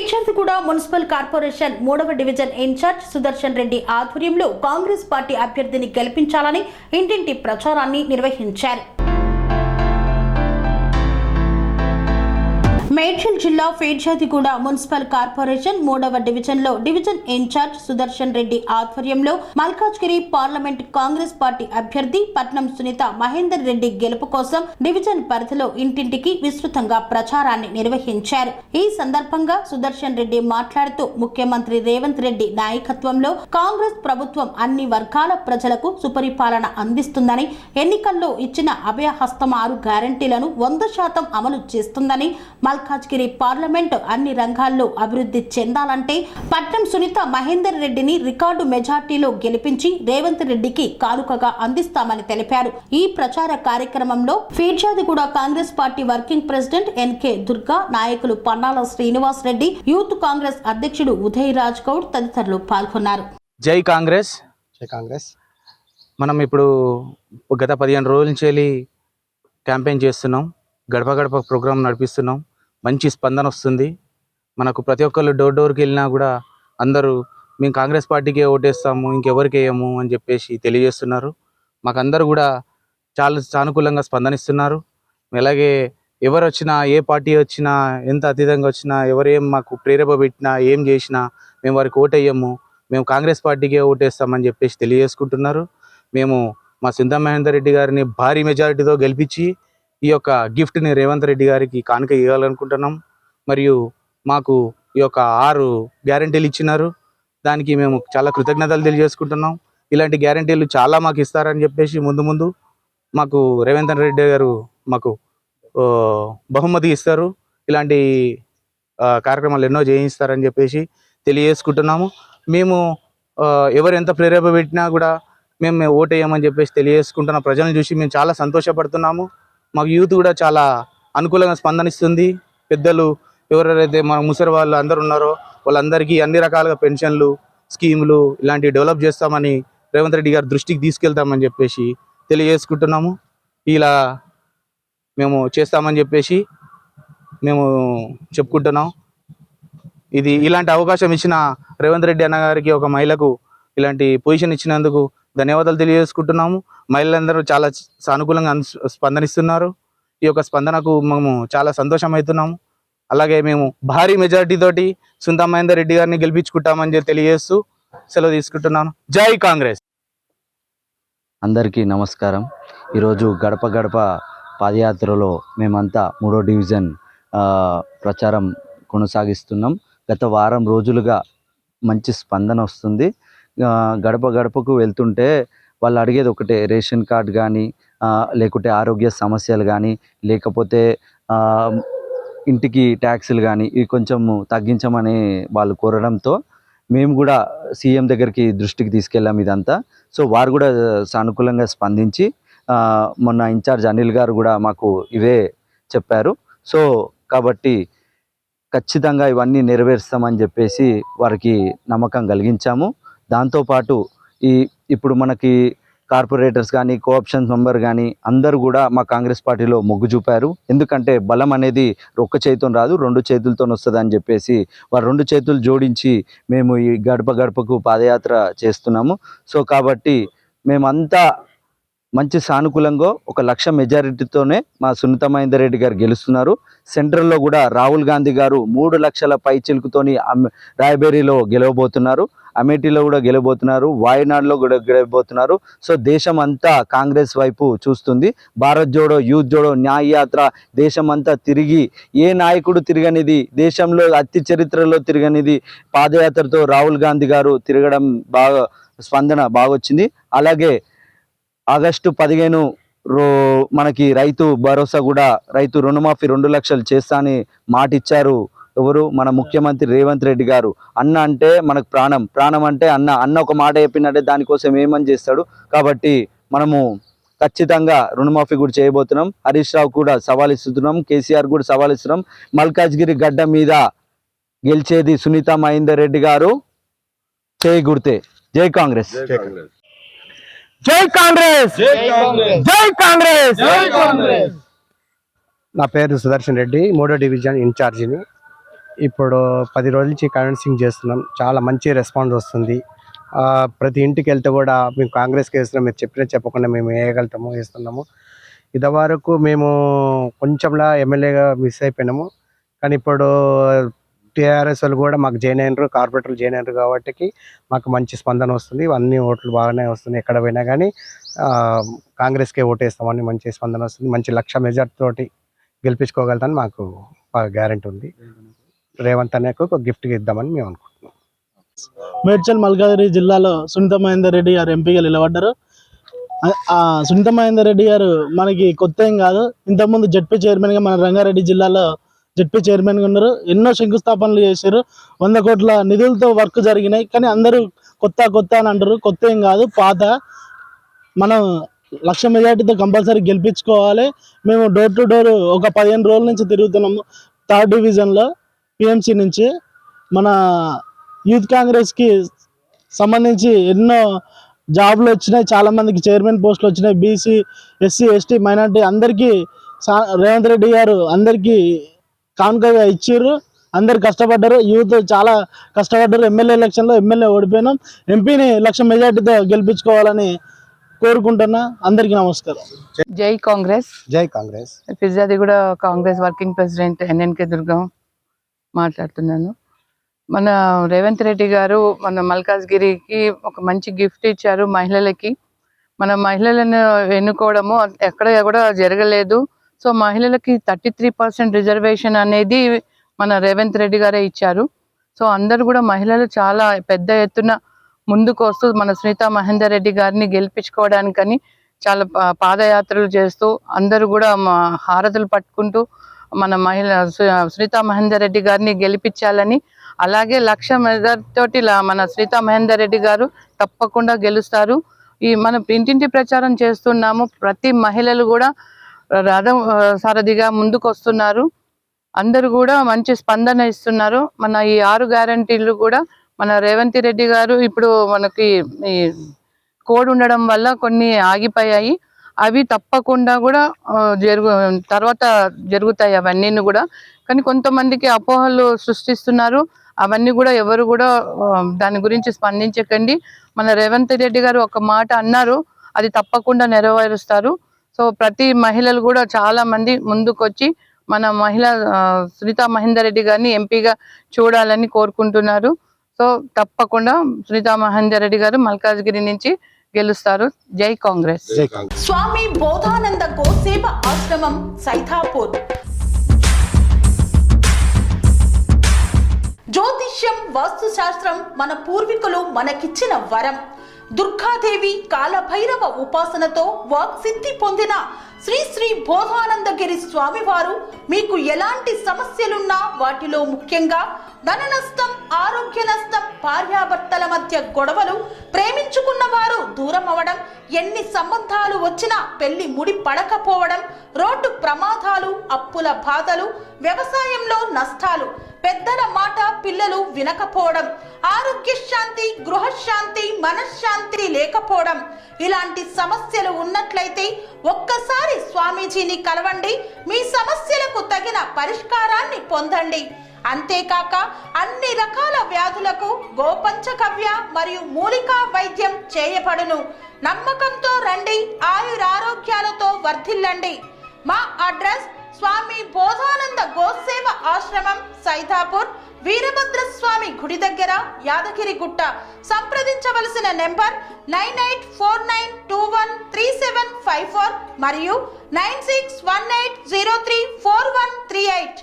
ఫీచర్దిగూడ municipal corporation 3వ division incharge Sudarshan Reddy ఆధ్వర్యంలో Congress party అభ్యర్థిని గెలిపించాలని ఇంటింటి ప్రచారాన్ని నిర్వహించారు. మేడ్చల్ జిల్లా ఫీచర్దిగూడ మున్సిపల్ కార్పొరేషన్ 3వ డివిజన్లో డివిజన్ ఇన్ఛార్జ్ సుదర్శన్ రెడ్డి ఆధ్వర్యంలో మల్కాజ్గిరి పార్లమెంట్ కాంగ్రెస్ పార్టీ అభ్యర్థి పట్నం సునీత మహేందర్ రెడ్డి గెలుపు కోసం డివిజన్ పరిధిలో ఇంటింటికి విస్తృతంగా ప్రచారాన్ని నిర్వహించారు. ఈ సందర్భంగా సుదర్శన్ రెడ్డి మాట్లాడుతూ ముఖ్యమంత్రి రేవంత్ రెడ్డి నాయకత్వంలో కాంగ్రెస్ ప్రభుత్వం అన్ని వర్గాల ప్రజలకు సుపరిపాలన అందిస్తుందని, ఎన్నికల్లో ఇచ్చిన అభయహస్తం 6 గ్యారంటీలను 100% అమలు చేస్తుందని, మల్కాజ్గిరి పార్లమెంట్ అన్ని రంగాల్లో అభివృద్ధి చెందాలంటే పట్నం సునీత మహేందర్ రెడ్డిని రికార్డు మెజార్టీలో గెలిపించి రేవంత్ రెడ్డికి కానుకగా అందిస్తామని తెలిపారు. ఈ ప్రచార కార్యక్రమంలో Peerzadiguda Congress party working president NK Durga, నాయకులు పన్నాల శ్రీనివాస్ రెడ్డి, యూత్ కాంగ్రెస్ అధ్యక్షుడు ఉదయ్ రాజ్ గౌడ్ తదితరులు పాల్గొన్నారు. జై కాంగ్రెస్. జై కాంగ్రెస్. మనం ఇప్పుడు గత 15 రోజుల నుంచి క్యాంపెయిన్ చేస్తున్నాం, గడప గడప ప్రోగ్రాం నడిపిస్తున్నాం. మంచి స్పందన వస్తుంది. మనకు ప్రతి ఒక్కళ్ళు డోర్ డోర్కి వెళ్ళినా కూడా అందరూ మేము కాంగ్రెస్ పార్టీకే ఓటేస్తాము, ఇంకెవరికి వేయము అని చెప్పేసి తెలియజేస్తున్నారు. మాకు అందరూ కూడా చాలా సానుకూలంగా స్పందనిస్తున్నారు. అలాగే ఎవరు వచ్చినా, ఏ పార్టీ వచ్చినా, ఎంత అతీతంగా వచ్చినా, ఎవరేం మాకు ప్రేరేప పెట్టినా, ఏం చేసినా మేము వారికి ఓటేయము, మేము కాంగ్రెస్ పార్టీకే ఓటేస్తామని చెప్పేసి తెలియజేసుకుంటున్నారు. మేము మా సునీత మహేందర్ రెడ్డి గారిని భారీ మెజారిటీతో గెలిపించి ఈ యొక్క గిఫ్ట్ని రేవంత్ రెడ్డి గారికి కానుక ఇవ్వాలనుకుంటున్నాం. మరియు మాకు ఈ యొక్క 6 గ్యారంటీలు ఇచ్చినారు, దానికి మేము చాలా కృతజ్ఞతలు తెలియజేసుకుంటున్నాం. ఇలాంటి గ్యారంటీలు చాలా మాకు ఇస్తారని చెప్పేసి ముందు మాకు రేవంత్ రెడ్డి గారు మాకు బహుమతి ఇస్తారు. ఇలాంటి కార్యక్రమాలు ఎన్నో చేయిస్తారని చెప్పేసి తెలియజేసుకుంటున్నాము. మేము ఎవరు ఎంత ప్రేరేప పెట్టినా కూడా మేము ఓటేయమని చెప్పేసి తెలియజేసుకుంటున్న ప్రజలను చూసి మేము చాలా సంతోషపడుతున్నాము. మాకు యూత్ కూడా చాలా అనుకూలంగా స్పందనిస్తుంది. పెద్దలు ఎవరైతే మన ముసలి వాళ్ళు అందరూ ఉన్నారో వాళ్ళందరికీ అన్ని రకాలుగా పెన్షన్లు, స్కీములు ఇలాంటివి డెవలప్ చేస్తామని రేవంత్ రెడ్డి గారి దృష్టికి తీసుకెళ్తామని చెప్పేసి తెలియజేసుకుంటున్నాము. ఇలా మేము చేస్తామని చెప్పేసి మేము చెప్పుకుంటున్నాం. ఇలాంటి అవకాశం ఇచ్చిన రేవంత్ రెడ్డి అన్న గారికి, ఒక మహిళకు ఇలాంటి పొజిషన్ ఇచ్చినందుకు ధన్యవాదాలు తెలియజేసుకుంటున్నాము. మహిళలందరూ చాలా సానుకూలంగా స్పందనిస్తున్నారు. ఈ యొక్క స్పందనకు మేము చాలా సంతోషమవుతున్నాము. అలాగే మేము భారీ మెజారిటీ తోటి సునీత మహేందర్ రెడ్డి గారిని గెలిపించుకుంటామని తెలియజేస్తూ సెలవు తీసుకుంటున్నాను. జై కాంగ్రెస్. అందరికీ నమస్కారం. ఈరోజు గడప గడప పాదయాత్రలో మేమంతా 3వ డివిజన్ ప్రచారం కొనసాగిస్తున్నాం. గత వారం రోజులుగా మంచి స్పందన వస్తుంది. గడప గడపకు వెళ్తుంటే వాళ్ళు అడిగేది ఒకటే, రేషన్ కార్డ్ కానీ, లేకుంటే ఆరోగ్య సమస్యలు కానీ, లేకపోతే ఇంటికి ట్యాక్సులు కానీ ఇవి కొంచెం తగ్గించమని వాళ్ళు కోరడంతో మేము కూడా సీఎం దగ్గరికి దృష్టికి తీసుకెళ్ళాం ఇదంతా. సో వారు కూడా సానుకూలంగా స్పందించి మొన్న ఇన్ఛార్జ్ అనిల్ గారు కూడా మాకు ఇవే చెప్పారు. సో కాబట్టి ఖచ్చితంగా ఇవన్నీ నెరవేరుస్తామని చెప్పేసి వారికి నమ్మకం కలిగించాము. దాంతోపాటు ఇప్పుడు మనకి కార్పొరేటర్స్ కానీ, కోఆప్షన్ మెంబర్ కానీ అందరూ కూడా మా కాంగ్రెస్ పార్టీలో మొగ్గు చూపారు. ఎందుకంటే బలం అనేది ఒక్క చేతితో రాదు, 2 చేతులతో వస్తుంది అని చెప్పేసి వారు 2 చేతులు జోడించి మేము ఈ గడప గడపకు పాదయాత్ర చేస్తున్నాము. సో కాబట్టి మేమంతా మంచి సానుకూలంగా 1,00,000 మెజారిటీతోనే మా సునీత మహేందర్ రెడ్డి గారు గెలుస్తున్నారు. సెంట్రల్లో కూడా రాహుల్ గాంధీ గారు 3 లక్షల పైచిలుకుతోని రాయబేరీలో గెలవబోతున్నారు, అమేఠీలో కూడా గెలవబోతున్నారు, వాయనాడులో కూడా గెలవబోతున్నారు. సో దేశం అంతా కాంగ్రెస్ వైపు చూస్తుంది. భారత్ జోడో, యూత్ జోడో, న్యాయ యాత్ర దేశం అంతా తిరిగి, ఏ నాయకుడు తిరగనిది, దేశంలో అతి చరిత్రలో తిరగనిది పాదయాత్రతో రాహుల్ గాంధీ గారు తిరగడం స్పందన బాగా వచ్చింది. అలాగే ఆగస్టు 15 మనకి రైతు భరోసా కూడా, రైతు రుణమాఫీ 2 లక్షలు చేస్తా అని మాట ఇచ్చారు. ఎవరు? మన ముఖ్యమంత్రి రేవంత్ రెడ్డి గారు. అన్న అంటే మనకు ప్రాణం, ప్రాణం అంటే అన్న ఒక మాట చెప్పినట్టే దానికోసం ఏమని చేస్తాడు. కాబట్టి మనము ఖచ్చితంగా రుణమాఫీ కూడా చేయబోతున్నాం. హరీష్ రావు కూడా సవాల్ ఇస్తున్నాం, కేసీఆర్ కూడా సవాల్ ఇస్తున్నాం. మల్కాజ్గిరి గడ్డ మీద గెలిచేది సునీత మహేందర్ రెడ్డి గారు. చేయి గుర్తే. జై కాంగ్రెస్. జై కాంగ్రెస్. జై కాంగ్రెస్. నా పేరు సుదర్శన్ రెడ్డి, 3వ డివిజన్ ఇన్ఛార్జిని. ఇప్పుడు 10 రోజుల నుంచి కన్విన్సింగ్ చేస్తున్నాం. చాలా మంచి రెస్పాన్స్ వస్తుంది. ప్రతి ఇంటికి వెళ్తే కూడా మేము కాంగ్రెస్కి వేస్తున్నాం, మీరు చెప్పినా చెప్పకుండా మేము వేయగలుగుతాము, వేస్తున్నాము. ఇదివరకు మేము కొంచెంలా ఎమ్మెల్యేగా మిస్ అయిపోయినాము, కానీ ఇప్పుడు టీఆర్ఎస్ వాళ్ళు కూడా మాకు జాయిన్ అయినారు, కార్పొరేటర్లు జాయిన్ అయినారు కాబట్టి మాకు మంచి స్పందన వస్తుంది. అన్ని ఓట్లు బాగానే వస్తున్నాయి. ఎక్కడ పోయినా కానీ కాంగ్రెస్కే ఓటేస్తామని మంచి స్పందన వస్తుంది. మంచి 1,00,000 మెజార్టీ తోటి గెలిపించుకోగలుగుతామని మాకు బాగా గ్యారెంటీ ఉంది. రేవంత్ అన్నకు ఒక గిఫ్ట్గా ఇద్దామని మేము అనుకుంటున్నాం. మేడ్చల్ మల్కాజ్గిరి జిల్లాలో సునీత మహేందర్ రెడ్డి గారు ఎంపీగా నిలబడ్డారు. సునీత మహేందర్ రెడ్డి గారు మనకి కొత్త ఏం కాదు. ఇంతకుముందు జడ్పీ చైర్మన్గా మన రంగారెడ్డి జిల్లాలో జడ్పీ చైర్మన్గా ఉన్నారు. ఎన్నో శంకుస్థాపనలు చేశారు. 100 కోట్ల నిధులతో వర్క్ జరిగినాయి. కానీ అందరూ కొత్త అని అంటారు. కొత్త ఏం కాదు, పాత. మనం 1,00,000 మెజార్టీతో కంపల్సరీ గెలిపించుకోవాలి. మేము డోర్ టు డోర్ ఒక 15 రోజుల నుంచి తిరుగుతున్నాము. 3rd డివిజన్లో పిఎంసి నుంచి మన యూత్ కాంగ్రెస్కి సంబంధించి ఎన్నో జాబ్లు వచ్చినాయి. చాలామందికి చైర్మన్ పోస్టులు వచ్చినాయి. బీసీ, ఎస్సీ, ఎస్టీ, మైనార్టీ అందరికీ రేవంత్ రెడ్డి గారు అందరికీ కానుకగా ఇచ్చారు. అందరు కష్టపడ్డారు. యూత్ చాలా కష్టపడ్డారు. ఎమ్మెల్యే ఎలక్షన్లో ఎమ్మెల్యే ఓడిపోయినాం. ఎంపీని 1,00,000 మెజార్టీతో గెలిపించుకోవాలని కోరుకుంటున్నా. అందరికీ నమస్కారం. జై కాంగ్రెస్. జై కాంగ్రెస్. ఫిర్యాది కూడా కాంగ్రెస్ వర్కింగ్ ప్రెసిడెంట్ ఎన్ఎన్కే దుర్గం మాట్లాడుతున్నాను. మన రేవంత్ రెడ్డి గారు మన మల్కాజ్గిరికి ఒక మంచి గిఫ్ట్ ఇచ్చారు మహిళలకి. మన మహిళలను ఎన్నుకోవడము ఎక్కడ కూడా జరగలేదు. సో మహిళలకి 33% రిజర్వేషన్ అనేది మన రేవంత్ రెడ్డి గారే ఇచ్చారు. సో అందరు కూడా మహిళలు చాలా పెద్ద ఎత్తున ముందుకు వస్తూ మన సునీత మహేందర్ రెడ్డి గారిని గెలిపించుకోవడానికని చాలా పాదయాత్రలు చేస్తూ అందరూ కూడా హారతులు పట్టుకుంటూ మన సునీత మహేందర్ రెడ్డి గారిని గెలిపించాలని, అలాగే 1,00,000 మెజార్టీ తోటి మన సునీత మహేందర్ రెడ్డి గారు తప్పకుండా గెలుస్తారు. మనం ఇంటింటి ప్రచారం చేస్తున్నాము. ప్రతి మహిళలు కూడా రథం సారథిగా ముందుకు వస్తున్నారు. అందరూ కూడా మంచి స్పందన ఇస్తున్నారు. మన ఈ 6 గ్యారంటీలు కూడా మన రేవంత్ రెడ్డి గారు ఇప్పుడు మనకి ఈ కోడ్ ఉండడం వల్ల కొన్ని ఆగిపోయాయి. అవి తప్పకుండా కూడా తర్వాత జరుగుతాయి అవన్నీ కూడా. కానీ కొంతమందికి అపోహలు సృష్టిస్తున్నారు. అవన్నీ కూడా ఎవరు కూడా దాని గురించి స్పందించకండి. మన రేవంత్ రెడ్డి గారు ఒక మాట అన్నారు, అది తప్పకుండా నెరవేరుస్తారు. సో ప్రతి మహిళలు కూడా చాలా మంది ముందుకొచ్చి మన సునీత మహేందర్ రెడ్డి గారిని ఎంపీగా చూడాలని కోరుకుంటున్నారు. సో తప్పకుండా సునీత మహేందర్ రెడ్డి గారు మల్కాజ్గిరి నుంచి గెలుస్తారు. జై కాంగ్రెస్. స్వామి బోధానంద గోసేవ ఆశ్రమం సైథాపూర్. జ్యోతిష్యం, వాస్తు శాస్త్రం మన పూర్వీకులు మనకిచ్చిన వరం. దుర్గాదేవి, కాలభైరవ ఉపాసనతో వాక్సిద్ధి పొందిన శ్రీ శ్రీ బోధానందగిరి స్వామివారు మీకు ఎలాంటి సమస్యలున్నా, వాటిలో ముఖ్యంగా ధన నష్టం, ఆరోగ్య నష్టం, భార్యాభర్తల మధ్య గొడవలు, ప్రేమించుకున్న వారు దూరం అవడం, ఎన్ని సంబంధాలు వచ్చినా పెళ్లి ముడి పడకపోవడం, రోడ్డు ప్రమాదాలు, అప్పుల బాధలు, వ్యవసాయంలో నష్టాలు, పెద్దల మాట పిల్లలు వినకపోవడం, ఆరోగ్య శాంతి, గృహశాంతి, మనశ్శాంతి లేకపోవడం, ఇలాంటి సమస్యలు ఉన్నట్లయితే ఒక్కసారి స్వామీజీని కలవండి. మీ సమస్యలకు తగిన పరిష్కారాన్ని పొందండి. అంతేకాక అన్ని రకాల వ్యాధులకు గోపంచకవ్య మరియు మూలికా వైద్యం చేయబడును. నమ్మకంతో రండి, ఆయురారోగ్యాలతో వర్ధిల్లండి. మా అడ్రస్ స్వామి బోధానంద గోసేవ ఆశ్రమం, సైథాపూర్, వీరభద్రస్వామి గుడి దగ్గర, యాదగిరిగుట్ట. సంప్రదించవలసిన నెంబర్ 9849213754 మరియు 9618034138.